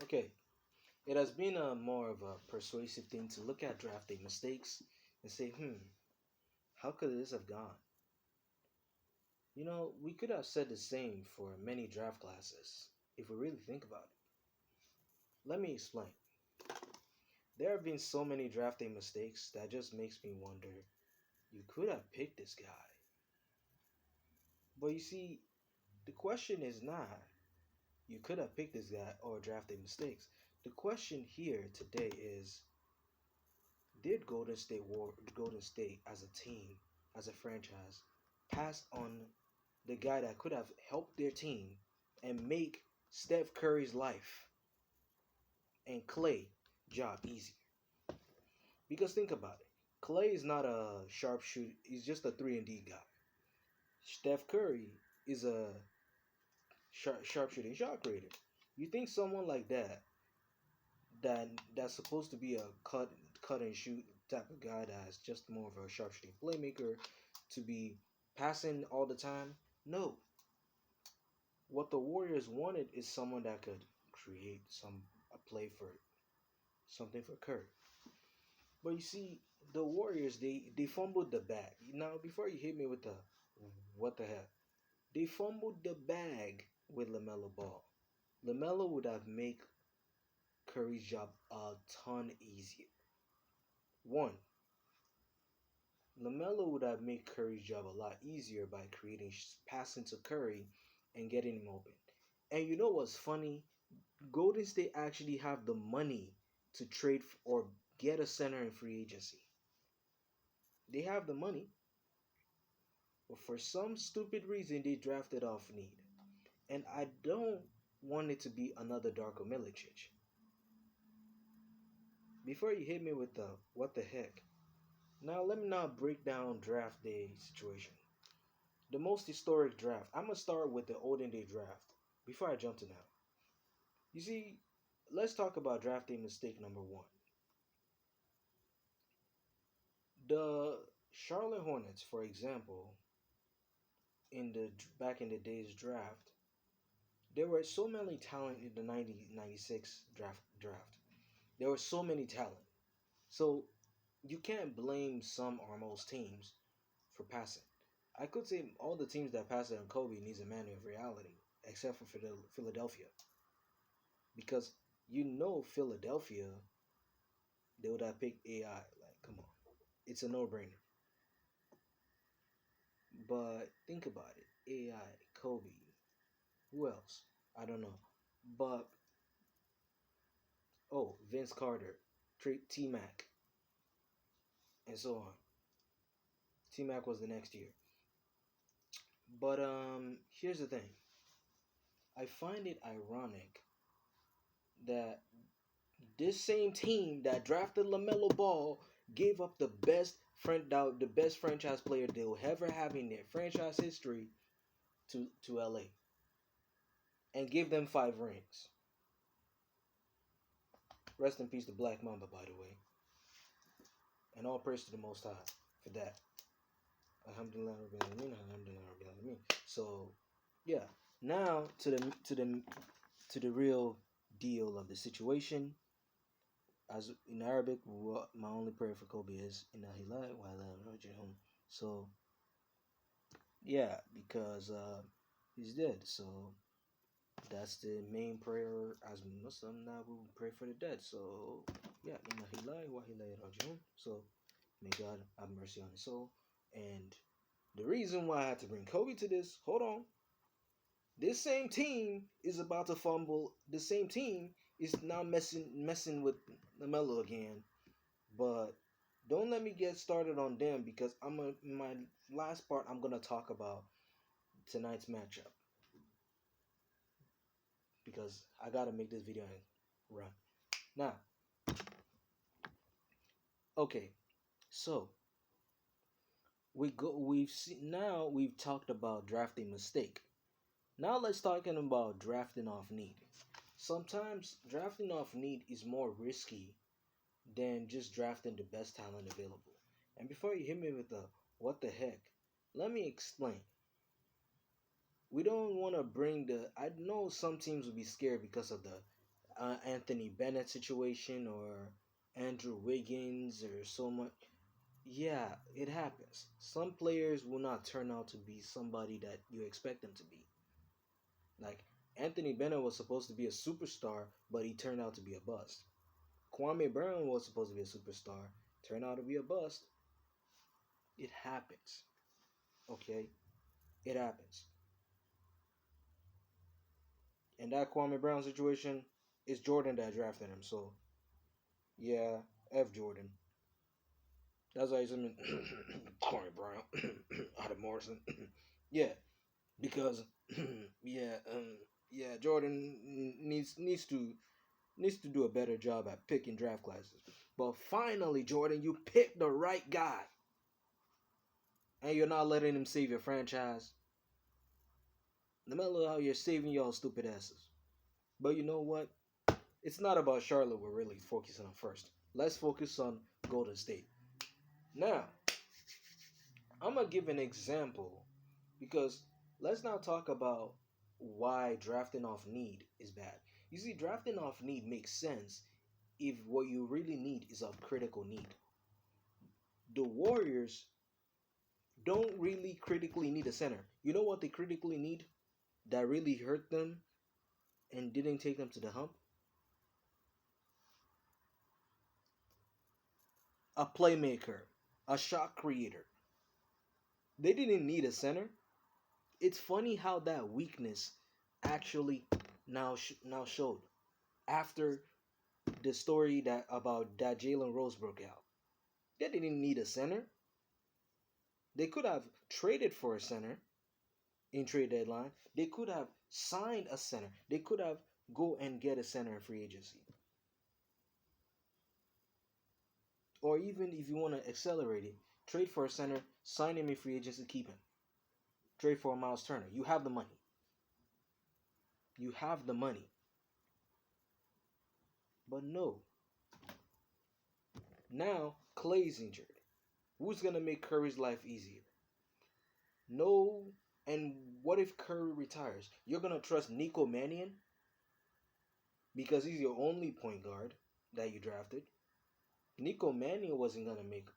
Okay, it has been a more of a persuasive thing to look at draft day mistakes and say, how could this have gone? We could have said the same for many draft classes if we really think about it. Let me explain. There have been so many draft day mistakes that just makes me wonder, you could have picked this guy. But you see, the question is not you could have picked this guy or draft day mistakes. The question here today is, did Golden State as a team, as a franchise, pass on the guy that could have helped their team and make Steph Curry's life and Clay job easier? Because think about it. Clay is not a sharpshooter, he's just a 3 and D guy. Steph Curry is a sharpshooting shot creator. You think someone like that's supposed to be a cut and shoot type of guy that's just more of a sharpshooting playmaker to be passing all the time? No. What the Warriors wanted is someone that could create a play for something for Curry. But you see, the Warriors they fumbled the bag. Now before you hit me with the what the hell, they fumbled the bag with Lamelo Ball. Lamelo would have made Curry's job a ton easier. One, Lamelo would have made Curry's job a lot easier by creating passing to Curry and getting him open. And you know what's funny? Golden State actually have the money to trade or get a center in free agency. They have the money, but for some stupid reason they drafted off need. And I don't want it to be another Darko Milicic. Before you hit me with the what the heck, now let me now break down draft day situation. The most historic draft. I'm gonna start with the olden day draft before I jump to now. You see, let's talk about draft day mistake number one. The Charlotte Hornets, for example, in the back in the days draft, there were so many talent in the 1996 draft. There were so many talent. So you can't blame some or most teams for passing. I could say all the teams that pass it on Kobe needs a man of reality, except for Philadelphia, because Philadelphia, they would have picked AI. Like, come on, it's a no-brainer. But think about it: AI, Kobe, who else? I don't know. But Vince Carter, T Mac, and so on. T Mac was the next year. But here's the thing. I find it ironic that this same team that drafted Lamelo Ball gave up the best franchise player they'll ever have in their franchise history to LA and give them 5 rings. Rest in peace to Black Mamba, by the way, and all praise to the Most High for that. Alhamdulillah Rabbil Alameen, Alhamdulillah Rabbil Alameen. So, yeah. Now to the real deal of the situation. As in Arabic, my only prayer for Kobe is Inna Lillahi wa Inna Ilaihi Raji'un. So yeah, because he's dead. So that's the main prayer as Muslim that we pray for the dead. So yeah, Inna Lillahi wa Inna Ilaihi Raji'un. So may God have mercy on his soul. And the reason why I had to bring Kobe to this, hold on. This same team is about to fumble. The same team is now messing with Lamelo again. But don't let me get started on them because my last part I'm gonna talk about tonight's matchup because I gotta make this video and run. Now, okay, so we've talked about drafting mistake. Now let's talking about drafting off need. Sometimes drafting off need is more risky than just drafting the best talent available. And before you hit me with the what the heck, let me explain. We don't want to bring the. I know some teams will be scared because of the Anthony Bennett situation or Andrew Wiggins or so much. Yeah, it happens. Some players will not turn out to be somebody that you expect them to be. Like Anthony Bennett was supposed to be a superstar, but he turned out to be a bust. Kwame Brown was supposed to be a superstar, turned out to be a bust. It happens. Okay? It happens. And that Kwame Brown situation is Jordan that drafted him. So, yeah, F Jordan. That's why he's in Kwame Brown out of Morrison. Yeah, because yeah, yeah, Jordan needs to do a better job at picking draft classes. But finally, Jordan, you picked the right guy, and you're not letting him save your franchise. No matter how you're saving y'all stupid asses. But you know what? It's not about Charlotte we're really focusing on first. Let's focus on Golden State. Now, I'm gonna give an example because let's now talk about why drafting off need is bad. You see, drafting off need makes sense if what you really need is a critical need. The Warriors don't really critically need a center. You know what they critically need that really hurt them and didn't take them to the hump? A playmaker, a shot creator. They didn't need a center. It's funny how that weakness actually now showed after the story that about that Jalen Rose broke out. They didn't need a center. They could have traded for a center in trade deadline. They could have signed a center. They could have go and get a center in free agency. Or even if you want to accelerate it, trade for a center, sign him in free agency, keep him. Trade for a Miles Turner. You have the money. You have the money. But no. Now Clay's injured. Who's gonna make Curry's life easier? No. And what if Curry retires? You're gonna trust Nico Mannion because he's your only point guard that you drafted. Nico Mannion wasn't gonna make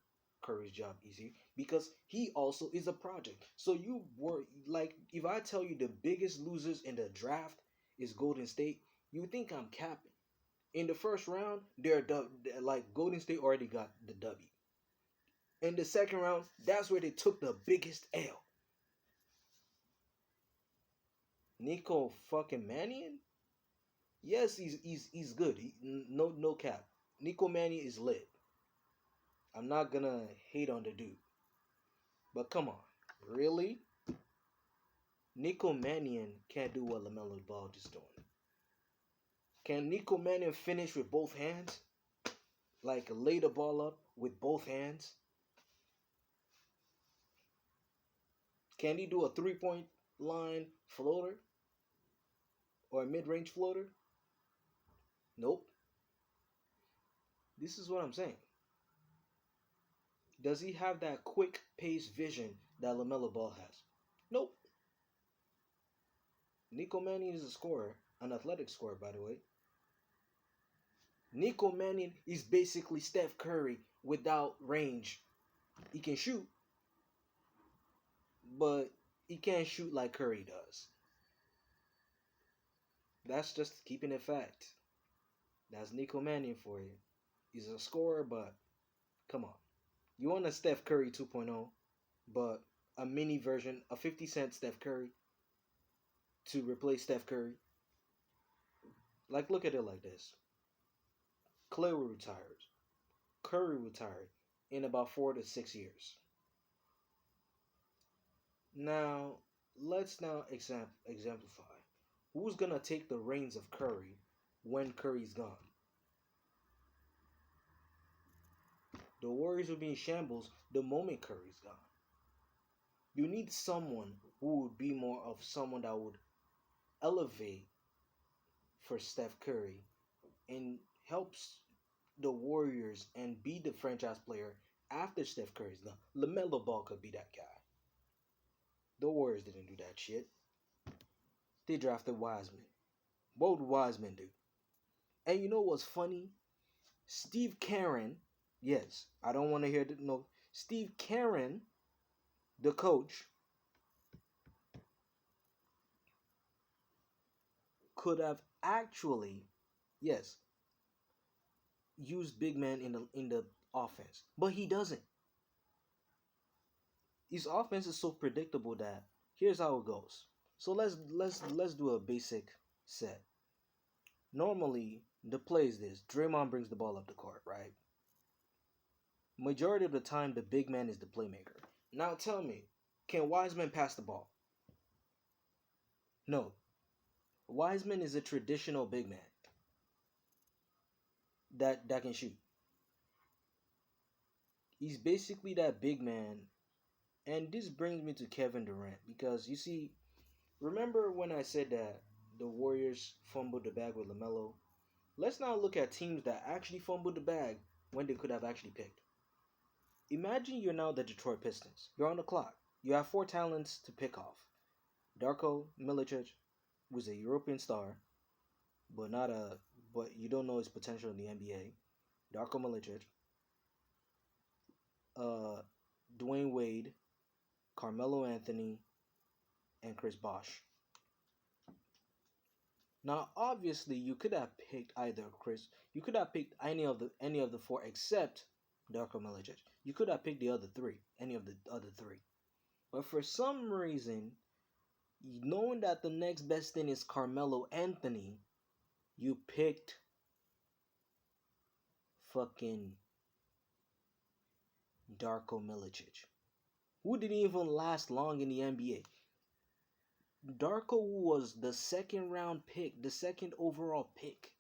Curry's job easy because he also is a project. So you were like, if I tell you the biggest losers in the draft is Golden State, you think I'm capping. In the first round, like Golden State already got the W. In the second round, that's where they took the biggest L. Nico fucking Mannion? Yes, he's good. No cap. Nico Mannion is lit. I'm not gonna hate on the dude. But come on. Really? Nico Mannion can't do what Lamelo Ball just doing. Can Nico Mannion finish with both hands? Like lay the ball up with both hands? Can he do a 3-point line floater? Or a mid-range floater? Nope. This is what I'm saying. Does he have that quick pace vision that LaMelo Ball has? Nope. Nico Mannion is a scorer, an athletic scorer, by the way. Nico Mannion is basically Steph Curry without range. He can shoot, but he can't shoot like Curry does. That's just keeping it fact. That's Nico Mannion for you. He's a scorer, but come on. You want a Steph Curry 2.0, but a mini version, a 50-cent Steph Curry to replace Steph Curry. Like, look at it like this. Clay retires. Curry retired in about 4 to 6 years. Now, let's now exemplify. Who's going to take the reins of Curry when Curry's gone? The Warriors will be in shambles the moment Curry's gone. You need someone who would be more of someone that would elevate for Steph Curry and helps the Warriors and be the franchise player after Steph Curry's gone. LaMelo Ball could be that guy. The Warriors didn't do that shit. They drafted Wiseman. What would Wiseman do? And you know what's funny? Steve Karen, yes, I don't want to hear the no. Steve Karen, the coach, could have actually, yes, used big man in the offense, but he doesn't. His offense is so predictable that here's how it goes. So let's do a basic set. Normally, the play is this: Draymond brings the ball up the court, right? Majority of the time, the big man is the playmaker. Now tell me, can Wiseman pass the ball? No. Wiseman is a traditional big man that can shoot. He's basically that big man, and this brings me to Kevin Durant because you see, remember when I said that the Warriors fumbled the bag with Lamelo? Let's now look at teams that actually fumbled the bag when they could have actually picked. Imagine you're now the Detroit Pistons. You're on the clock. You have four talents to pick off. Darko Milicic was a European star, but not a but you don't know his potential in the NBA. Darko Milicic, uh, Dwayne Wade, Carmelo Anthony, and Chris Bosh. Now, obviously, you could have picked either Chris. You could have picked any of the four except Darko Milicic. You could have picked the other three, any of the other three. But for some reason, knowing that the next best thing is Carmelo Anthony, you picked fucking Darko Milicic, who didn't even last long in the NBA. Darko was the second round pick, the second overall pick.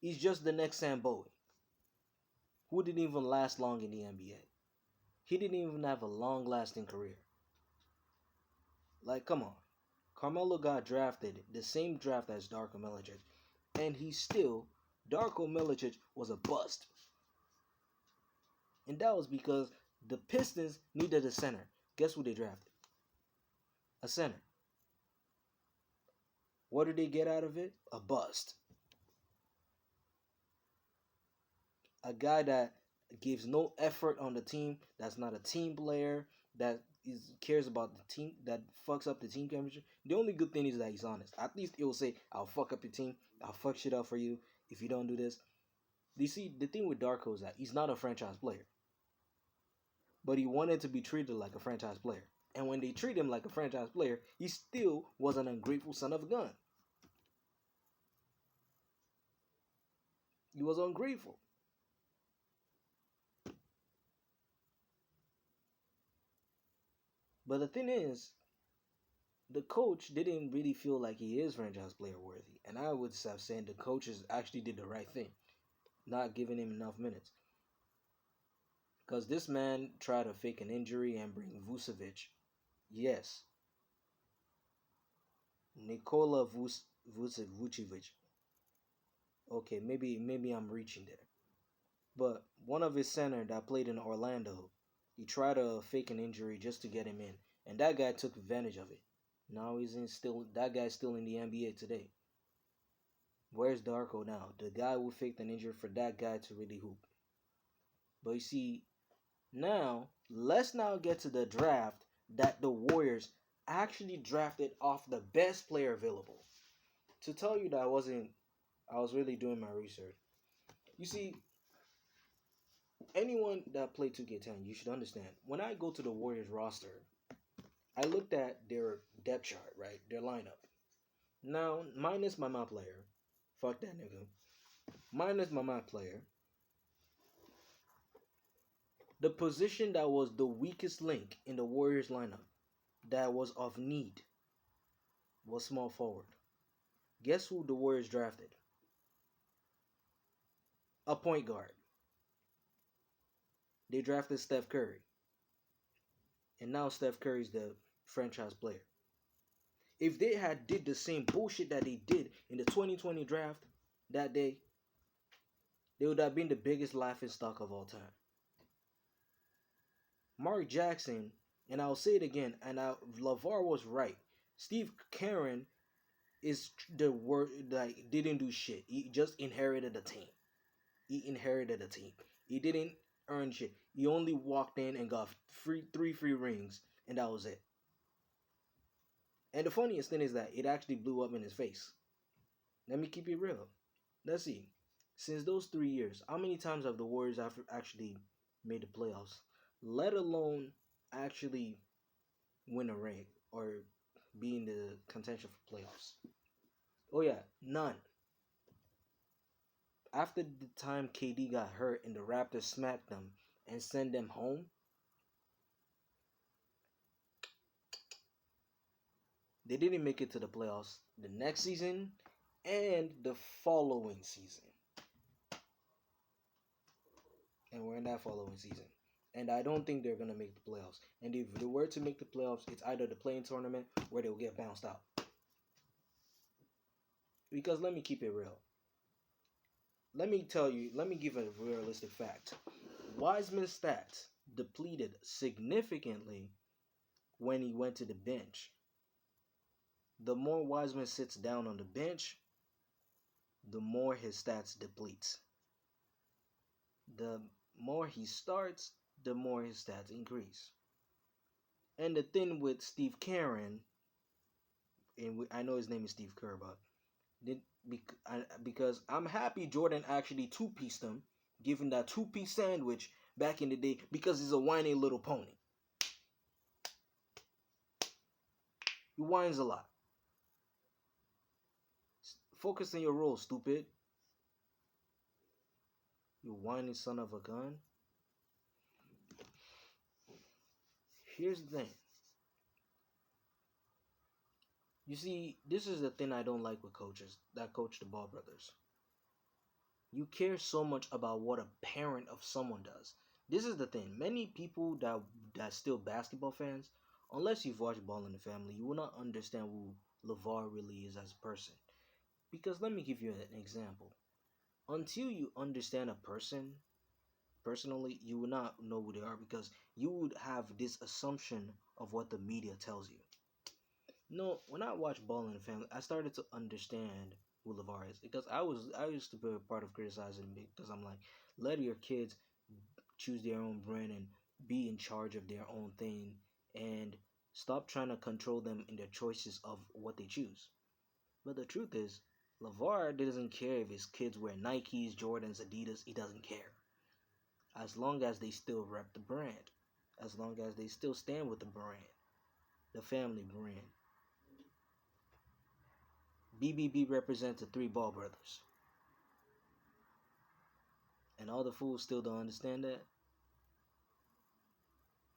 He's just the next Sam Bowie, who didn't even last long in the NBA. He didn't even have a long lasting career. Like, come on. Carmelo got drafted the same draft as Darko Milicic, and Darko Milicic was a bust. And that was because the Pistons needed a center. Guess who they drafted? A center. What did they get out of it? A bust. A guy that gives no effort on the team, that's not a team player, cares about the team, that fucks up the team chemistry. The only good thing is that he's honest. At least it will say, I'll fuck up your team, I'll fuck shit up for you if you don't do this. You see, the thing with Darko is that he's not a franchise player. But he wanted to be treated like a franchise player. And when they treat him like a franchise player, he still was an ungrateful son of a gun. He was ungrateful. But the thing is, the coach didn't really feel like he is franchise player worthy. And I would have said the coaches actually did the right thing, not giving him enough minutes. Because this man tried to fake an injury and bring Vucevic. Yes, Nikola Vucevic. Okay, maybe I'm reaching there. But one of his center that played in Orlando, he tried to fake an injury just to get him in, and that guy took advantage of it. Now that guy's still in the NBA today. Where's Darko now? The guy who faked an injury for that guy to really hoop. But you see, now let's now get to the draft that the Warriors actually drafted off the best player available. To tell you that I was really doing my research. You see, anyone that played 2K10, you should understand. When I go to the Warriors roster, I looked at their depth chart, right? Their lineup. Now, minus my player. Fuck that nigga. Minus my player. The position that was the weakest link in the Warriors lineup, that was of need, was small forward. Guess who the Warriors drafted? A point guard. They drafted Steph Curry. And now Steph Curry's the franchise player. If they had did the same bullshit that they did in the 2020 draft that day, they would have been the biggest laughing stock of all time. Mark Jackson, and I'll say it again, and LeVar was right. Steve Karen is the word like didn't do shit. He just inherited a team. He inherited a team. He didn't earn shit. He only walked in and got three free rings, and that was it. And the funniest thing is that it actually blew up in his face. Let me keep it real. Let's see. Since those 3 years, how many times have the Warriors actually made the playoffs? Let alone actually win a ring or be in the contention for playoffs. Oh yeah, none. After the time KD got hurt and the Raptors smacked them and sent them home, they didn't make it to the playoffs the next season and the following season. And we're in that following season. And I don't think they're gonna make the playoffs. And if they were to make the playoffs, it's either the playing tournament where they'll get bounced out. Because let me keep it real. Let me tell you, let me give a realistic fact. Wiseman's stats depleted significantly when he went to the bench. The more Wiseman sits down on the bench, the more his stats depletes. The more he starts, the more his stats increase. And the thing with Steve Karen, and I know his name is Steve Kerr, but because I'm happy Jordan actually two-pieced him, giving that two-piece sandwich back in the day because he's a whiny little pony. He whines a lot. Focus on your role, stupid. You whiny son of a gun. Here's the thing. You see, this is the thing I don't like with coaches that coach the Ball brothers. You care so much about what a parent of someone does. This is the thing. Many people that still basketball fans, unless you've watched Ball in the Family, you will not understand who LeVar really is as a person. Because let me give you an example. Until you understand a person personally, you will not know who they are because you would have this assumption of what the media tells you. No, when I watched Ball in the Family, I started to understand who LeVar is because I used to be a part of criticizing because I'm like, let your kids choose their own brand and be in charge of their own thing and stop trying to control them in their choices of what they choose. But the truth is, LeVar doesn't care if his kids wear Nikes, Jordans, Adidas. He doesn't care. As long as they still rep the brand. As long as they still stand with the brand. The family brand. BBB represents the three Ball brothers. And all the fools still don't understand that.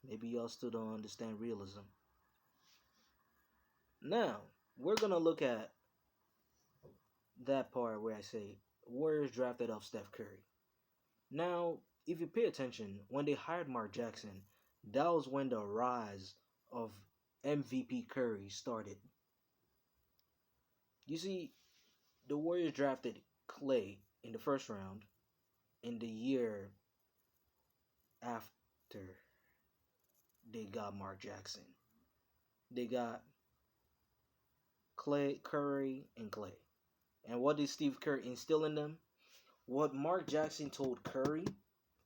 Maybe y'all still don't understand realism. Now, we're going to look at that part where I say Warriors drafted off Steph Curry. Now, if you pay attention, when they hired Mark Jackson, that was when the rise of MVP Curry started. You see, the Warriors drafted Clay in the first round in the year after they got Mark Jackson. They got Curry, and Clay. And what did Steve Kerr instill in them? What Mark Jackson told Curry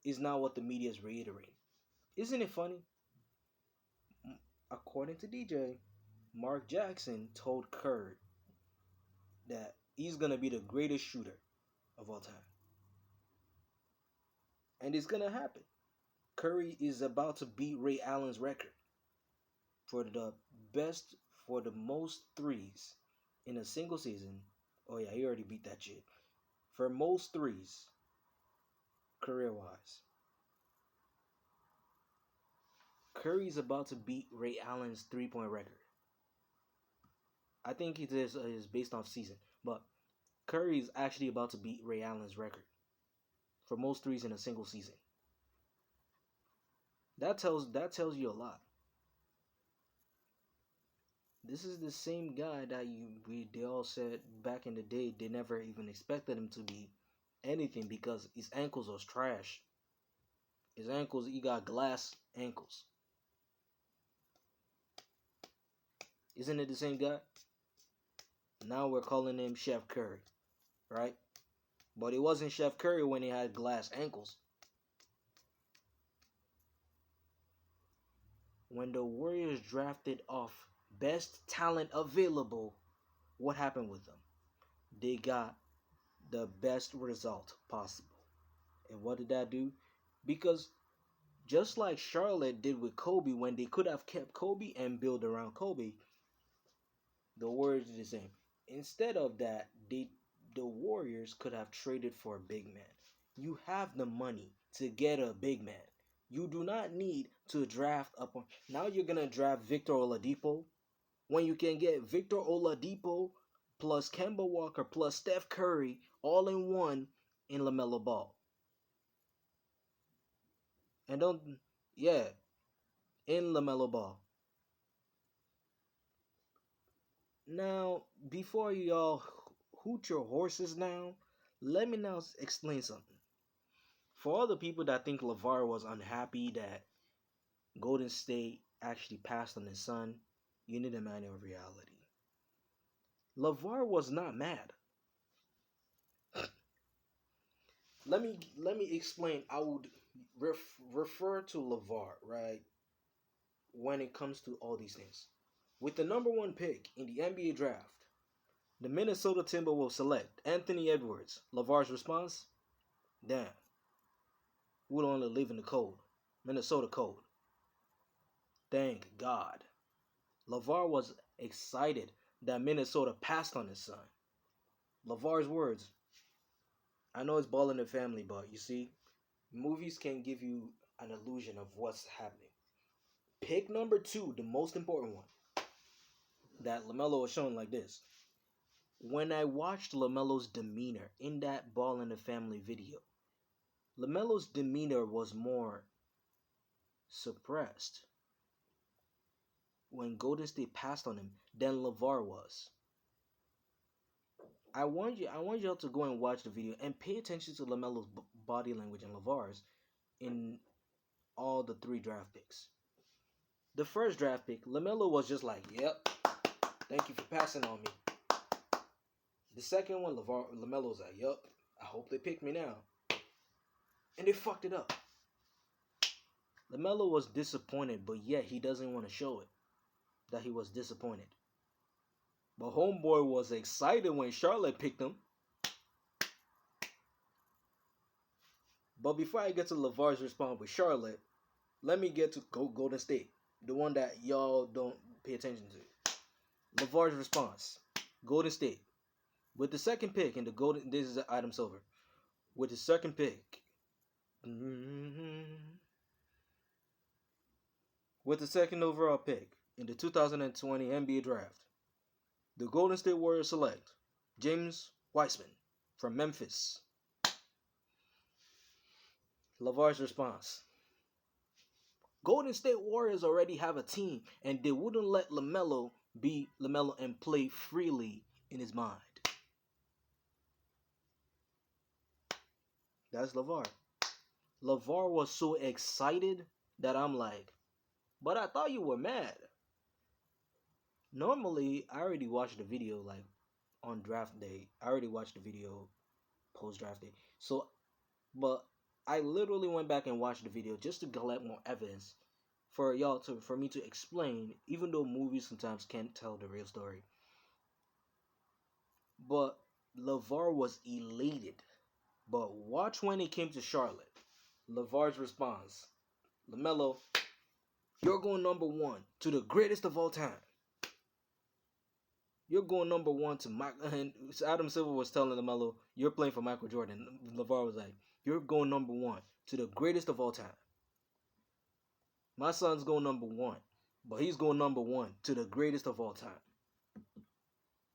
is now what the media is reiterating. Isn't it funny? According to DJ, Mark Jackson told Curry that he's going to be the greatest shooter of all time. And it's going to happen. Curry is about to beat Ray Allen's record for the most threes in a single season. Oh yeah, he already beat that shit. For most threes, career-wise. Curry's about to beat Ray Allen's three-point record. I think it is based off season, but Curry is actually about to beat Ray Allen's record for most threes in a single season. That tells you a lot. This is the same guy that they all said back in the day they never even expected him to be anything because his ankles are trash. His ankles, he got glass ankles. Isn't it the same guy? Now we're calling him Chef Curry, right? But it wasn't Chef Curry when he had glass ankles. When the Warriors drafted off best talent available, what happened with them? They got the best result possible. And what did that do? Because just like Charlotte did with Kobe when they could have kept Kobe and built around Kobe, the Warriors did the same. Instead of that, the Warriors could have traded for a big man. You have the money to get a big man. You do not need to draft up on. Now you're gonna draft Victor Oladipo when you can get Victor Oladipo plus Kemba Walker plus Steph Curry all in one in Lamelo Ball. And don't, yeah, in Lamelo Ball. Now, before y'all hoot your horses now, let me now explain something. For all the people that think LeVar was unhappy that Golden State actually passed on his son, you need a man of reality. LeVar was not mad. Let me explain. I would refer to LeVar, right, when it comes to all these things. With the number one pick in the NBA draft, the Minnesota Timberwolves select Anthony Edwards. LeVar's response? Damn, we don't only live in the cold. Minnesota cold. Thank God. LeVar was excited that Minnesota passed on his son. LeVar's words. I know it's ball in the family, but you see, movies can give you an illusion of what's happening. Pick number two, the most important one, that LaMelo was shown like this. When I watched LaMelo's demeanor in that ball in the family video, LaMelo's demeanor was more suppressed when Golden State passed on him than LeVar was. I want y'all to go and watch the video and pay attention to LaMelo's body language and LeVar's in all the three draft picks. The first draft pick, LaMelo was just like, "Yep, thank you for passing on me." The second one, LaMelo was like, "Yup, I hope they pick me now," and they fucked it up. LaMelo was disappointed, but yet he doesn't want to show it that he was disappointed. But homeboy was excited when Charlotte picked him. But before I get to LeVar's response with Charlotte, let me get to Golden State, the one that y'all don't pay attention to. LeVar's response, Golden State, with the second pick in the Golden, this is Adam Silver, with the second pick, with the second overall pick in the 2020 NBA Draft, the Golden State Warriors select James Wiseman from Memphis. LeVar's response, Golden State Warriors already have a team, and they wouldn't let LaMelo be LaMelo and play freely in his mind. That's LeVar. LeVar was so excited that I'm like, but I thought you were mad. Normally, I already watched the video like on draft day. I already watched the video post draft day. So, but I literally went back and watched the video just to collect more evidence for me to explain, even though movies sometimes can't tell the real story. But LeVar was elated. But watch when it came to Charlotte. LeVar's response, LaMelo, you're going number one to the greatest of all time. You're going number one to Mike. And Adam Silver was telling LaMelo, you're playing for Michael Jordan. LeVar was like, you're going number one to the greatest of all time. My son's going number one, but he's going number one to the greatest of all time.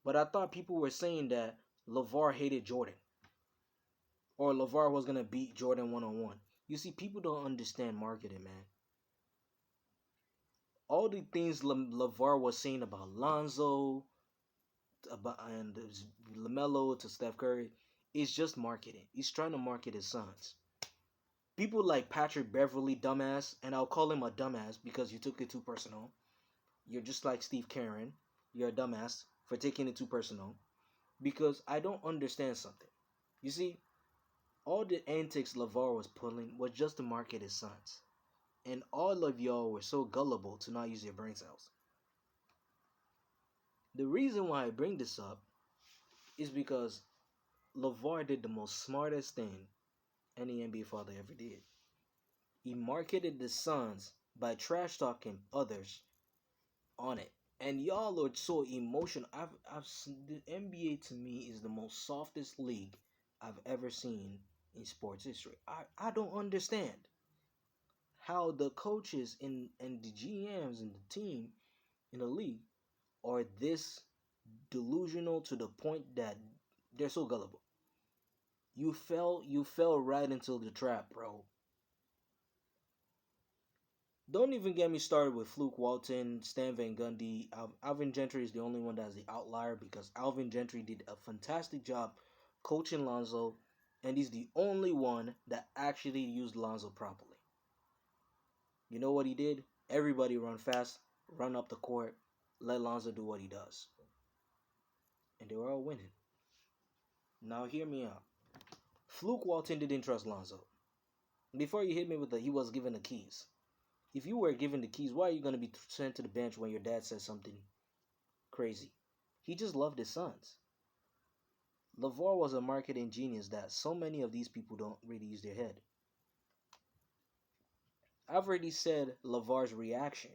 But I thought people were saying that LeVar hated Jordan, or LeVar was gonna beat Jordan one-on-one. You see, people don't understand marketing, man. All the things LeVar was saying about Lonzo, and LaMelo to Steph Curry, is just marketing. He's trying to market his sons. People like Patrick Beverly, dumbass, and I'll call him a dumbass because you took it too personal. You're just like Steve Karen. You're a dumbass for taking it too personal because I don't understand something. You see, all the antics LeVar was pulling was just to market his sons. And all of y'all were so gullible to not use your brain cells. The reason why I bring this up is because LeVar did the most smartest thing any NBA father ever did. He marketed the Suns by trash talking others on it. And y'all are so emotional. The NBA to me is the most softest league I've ever seen in sports history. I don't understand how the coaches and the GMs and the team in the league are this delusional to the point that they're so gullible. You fell right into the trap, bro. Don't even get me started with Fluke Walton, Stan Van Gundy. Alvin Gentry is the only one that's the outlier because Alvin Gentry did a fantastic job coaching Lonzo, and he's the only one that actually used Lonzo properly. You know what he did? Everybody run fast, run up the court, let Lonzo do what he does. And they were all winning. Now hear me out. Fluke Walton didn't trust Lonzo. Before you hit me with he was given the keys. If you were given the keys, why are you going to be sent to the bench when your dad says something crazy? He just loved his sons. LeVar was a marketing genius that so many of these people don't really use their head. I've already said LeVar's reaction,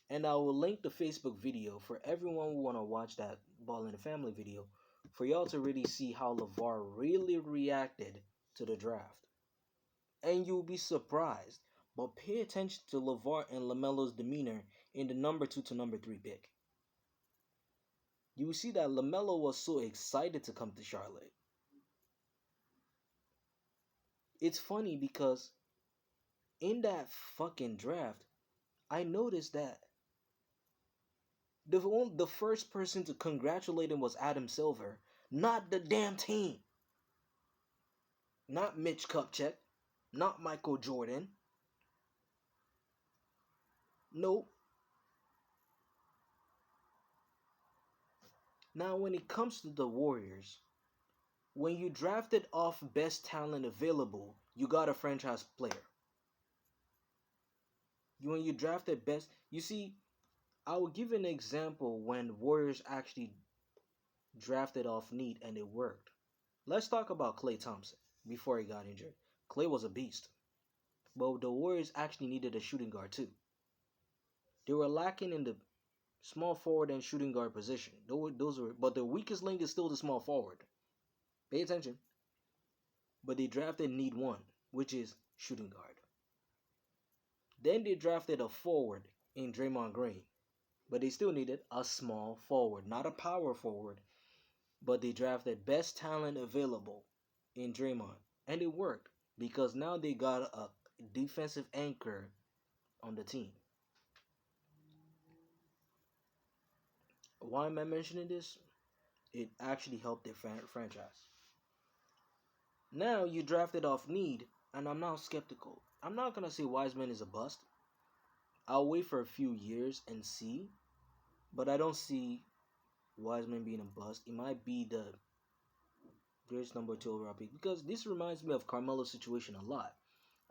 and I will link the Facebook video for everyone who want to watch that Ball in the Family video for y'all to really see how LeVar really reacted to the draft. And you'll be surprised, but pay attention to LeVar and LaMelo's demeanor in the number 2 to number 3 pick. You will see that LaMelo was so excited to come to Charlotte. It's funny because in that fucking draft, I noticed that the first person to congratulate him was Adam Silver, not the damn team. Not Mitch Kupchak, not Michael Jordan. Nope. Now, when it comes to the Warriors, when you drafted off best talent available, you got a franchise player. When you drafted best, you see, I will give an example when Warriors actually drafted off need and it worked. Let's talk about Klay Thompson before he got injured. Klay was a beast. But the Warriors actually needed a shooting guard too. They were lacking in the small forward and shooting guard position. But the weakest link is still the small forward. Pay attention. But they drafted need one, which is shooting guard. Then they drafted a forward in Draymond Green. But they still needed a small forward, not a power forward. But they drafted best talent available in Draymond. And it worked because now they got a defensive anchor on the team. Why am I mentioning this? It actually helped their franchise. Now you drafted off need, and I'm now skeptical. I'm not going to say Wiseman is a bust. I'll wait for a few years and see. But I don't see Wiseman being a bust. It might be the greatest number 2 overall pick. Because this reminds me of Carmelo's situation a lot.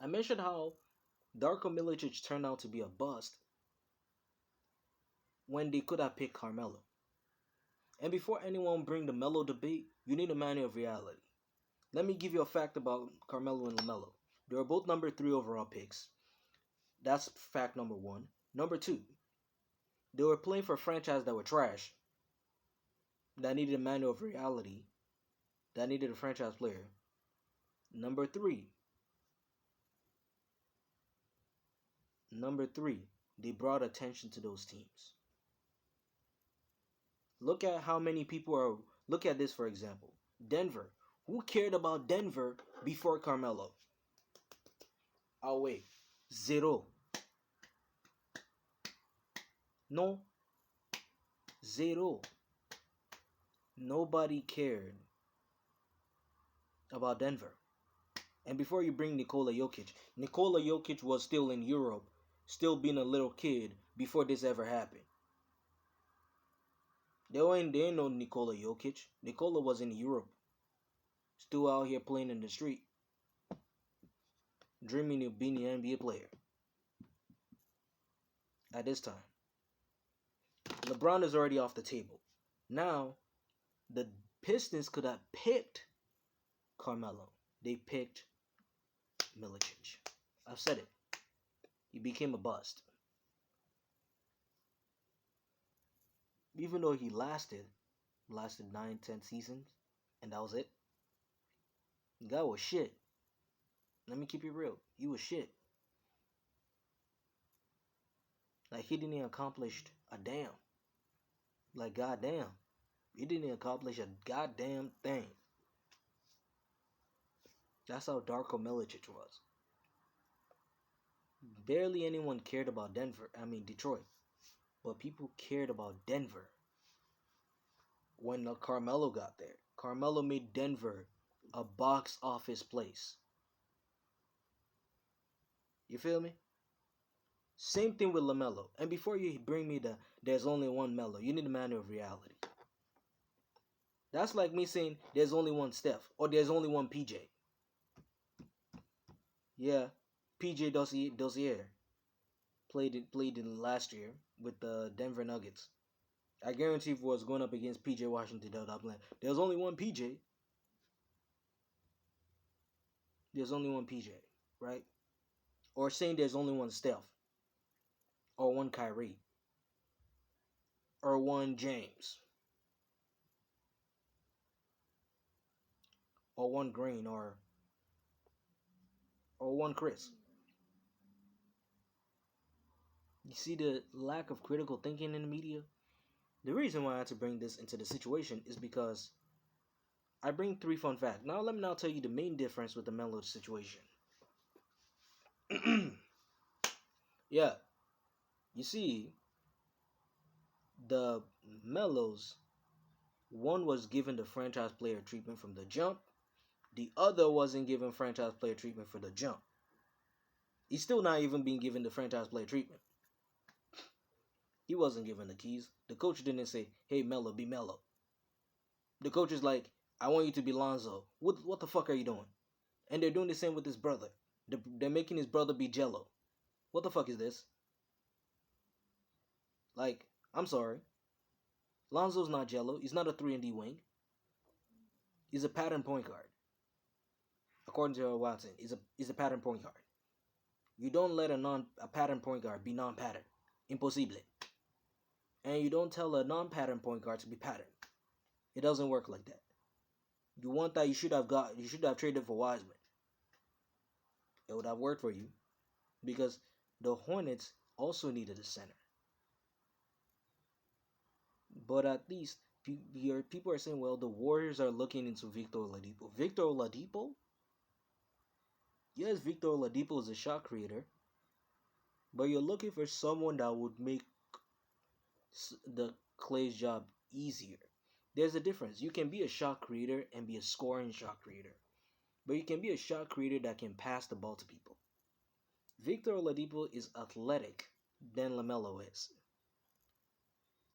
I mentioned how Darko Milicic turned out to be a bust when they could have picked Carmelo. And before anyone bring the Melo debate, you need a manual of reality. Let me give you a fact about Carmelo and LaMelo. They were both number 3 overall picks. That's fact number 1. Number 2, they were playing for a franchise that were trash, that needed a manual of reality, that needed a franchise player. Number 3, they brought attention to those teams. Look at how many people are. Look at this, for example. Denver. Who cared about Denver before Carmelo? Oh, wait. Zero. No. Zero. Nobody cared about Denver. And before you bring Nikola Jokic was still in Europe, still being a little kid before this ever happened. They ain't no Nikola Jokic. Nikola was in Europe, still out here playing in the street, dreaming of being an NBA player at this time. LeBron is already off the table. Now, the Pistons could have picked Carmelo. They picked Milicic. I've said it. He became a bust. Even though he lasted 9, 10 seasons, and that was it. The guy was shit. Let me keep it real. He was shit. Like, he didn't accomplish a damn. Like, goddamn. He didn't accomplish a goddamn thing. That's how Darko Milicic was. Barely anyone cared about Detroit. But people cared about Denver when Carmelo got there. Carmelo made Denver a box office place. You feel me? Same thing with Lamelo. And before you bring me there's only one Melo, you need a man of reality. That's like me saying there's only one Steph or there's only one PJ. Yeah, PJ Dozier played in last year with the Denver Nuggets. I guarantee if it was going up against PJ Washington, there's only one PJ. There's only one PJ, right? Or saying there's only one Steph, or one Kyrie, or one James, or one Green, or one Chris. You see the lack of critical thinking in the media? The reason why I had to bring this into the situation is because I bring 3 fun facts. Now let me now tell you the main difference with the Melo situation. Yeah, you see, the Melos, one was given the franchise player treatment from the jump, the other wasn't given franchise player treatment for the jump. He's still not even being given the franchise player treatment. He wasn't given the keys. The coach didn't say, "Hey, Melo, be Melo." The coach is like, "I want you to be Lonzo." What the fuck are you doing? And they're doing the same with his brother. They're making his brother be Jello. What the fuck is this? Like, I'm sorry. Lonzo's not Jello. He's not a 3-and-D wing. He's a pattern point guard. According to Watson, he's a pattern point guard. You don't let a pattern point guard be non-pattern. Impossible. And you don't tell a non-pattern point guard to be pattern. It doesn't work like that. You want that, you should have traded for Wiseman. It would have worked for you. Because the Hornets also needed a center. But at least people are saying, well, the Warriors are looking into Victor Oladipo. Victor Oladipo? Yes, Victor Oladipo is a shot creator. But you're looking for someone that would make the Clay's job easier. There's a difference. You can be a shot creator and be a scoring shot creator. But you can be a shot creator that can pass the ball to people. Victor Oladipo is athletic than LaMelo is.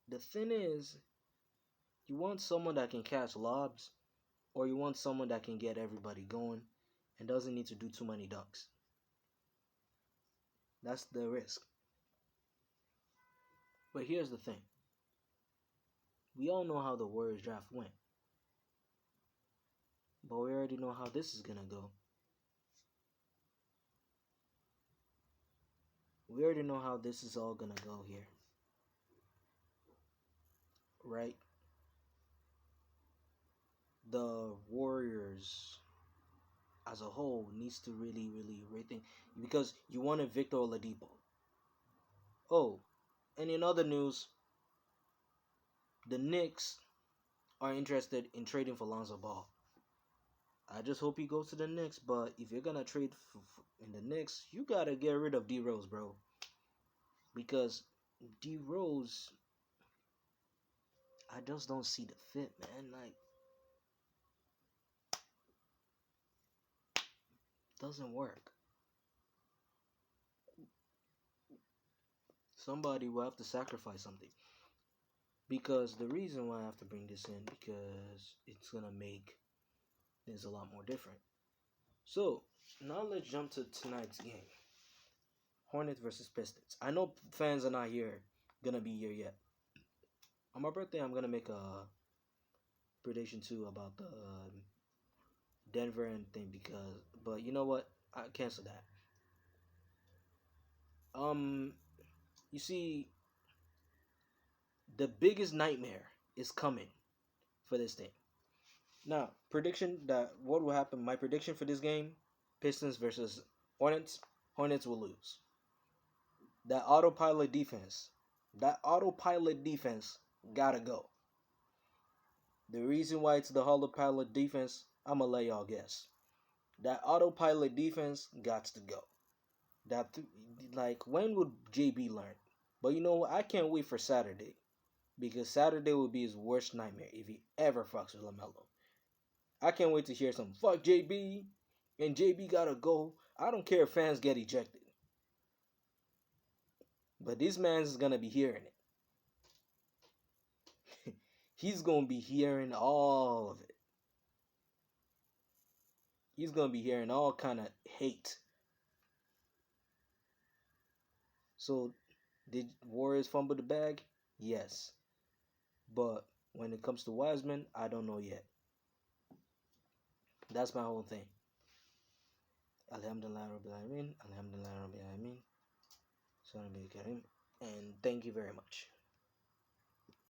The thing is, you want someone that can catch lobs, or you want someone that can get everybody going and doesn't need to do too many dunks. That's the risk. But here's the thing. We all know how the Warriors draft went. But we already know how this is going to go. We already know how this is all going to go here. Right? The Warriors as a whole needs to really, really rethink. Because you wanted Victor Oladipo. Oh, and in other news, the Knicks are interested in trading for Lonzo Ball. I just hope he goes to the Knicks, but if you're gonna trade in the Knicks, you gotta get rid of D Rose, bro. Because D Rose, I just don't see the fit, man. Like, doesn't work. Somebody will have to sacrifice something. Because the reason why I have to bring this in because it's gonna make things a lot more different. So now let's jump to tonight's game. Hornets versus Pistons. I know fans are not gonna be here yet. On my birthday, I'm gonna make a prediction too about the Denver and thing but you know what? I cancel that. Um, you see, the biggest nightmare is coming for this thing. Now, prediction that what will happen? My prediction for this game: Pistons versus Hornets. Hornets will lose. That autopilot defense. That autopilot defense gotta go. The reason why it's the autopilot defense, I'ma let y'all guess. That autopilot defense got to go. Like when would JB learn? But you know what? I can't wait for Saturday because Saturday will be his worst nightmare if he ever fucks with Lamelo. I can't wait to hear some fuck JB and JB gotta go. I don't care if fans get ejected, but this man's gonna be hearing it. He's gonna be hearing all of it. He's gonna be hearing all kind of hate. So, did Warriors fumble the bag? Yes, but when it comes to Wiseman, I don't know yet. That's my whole thing. Alhamdulillah Rabbil Alameen. Alhamdulillah Rabbil Alameen. And thank you very much.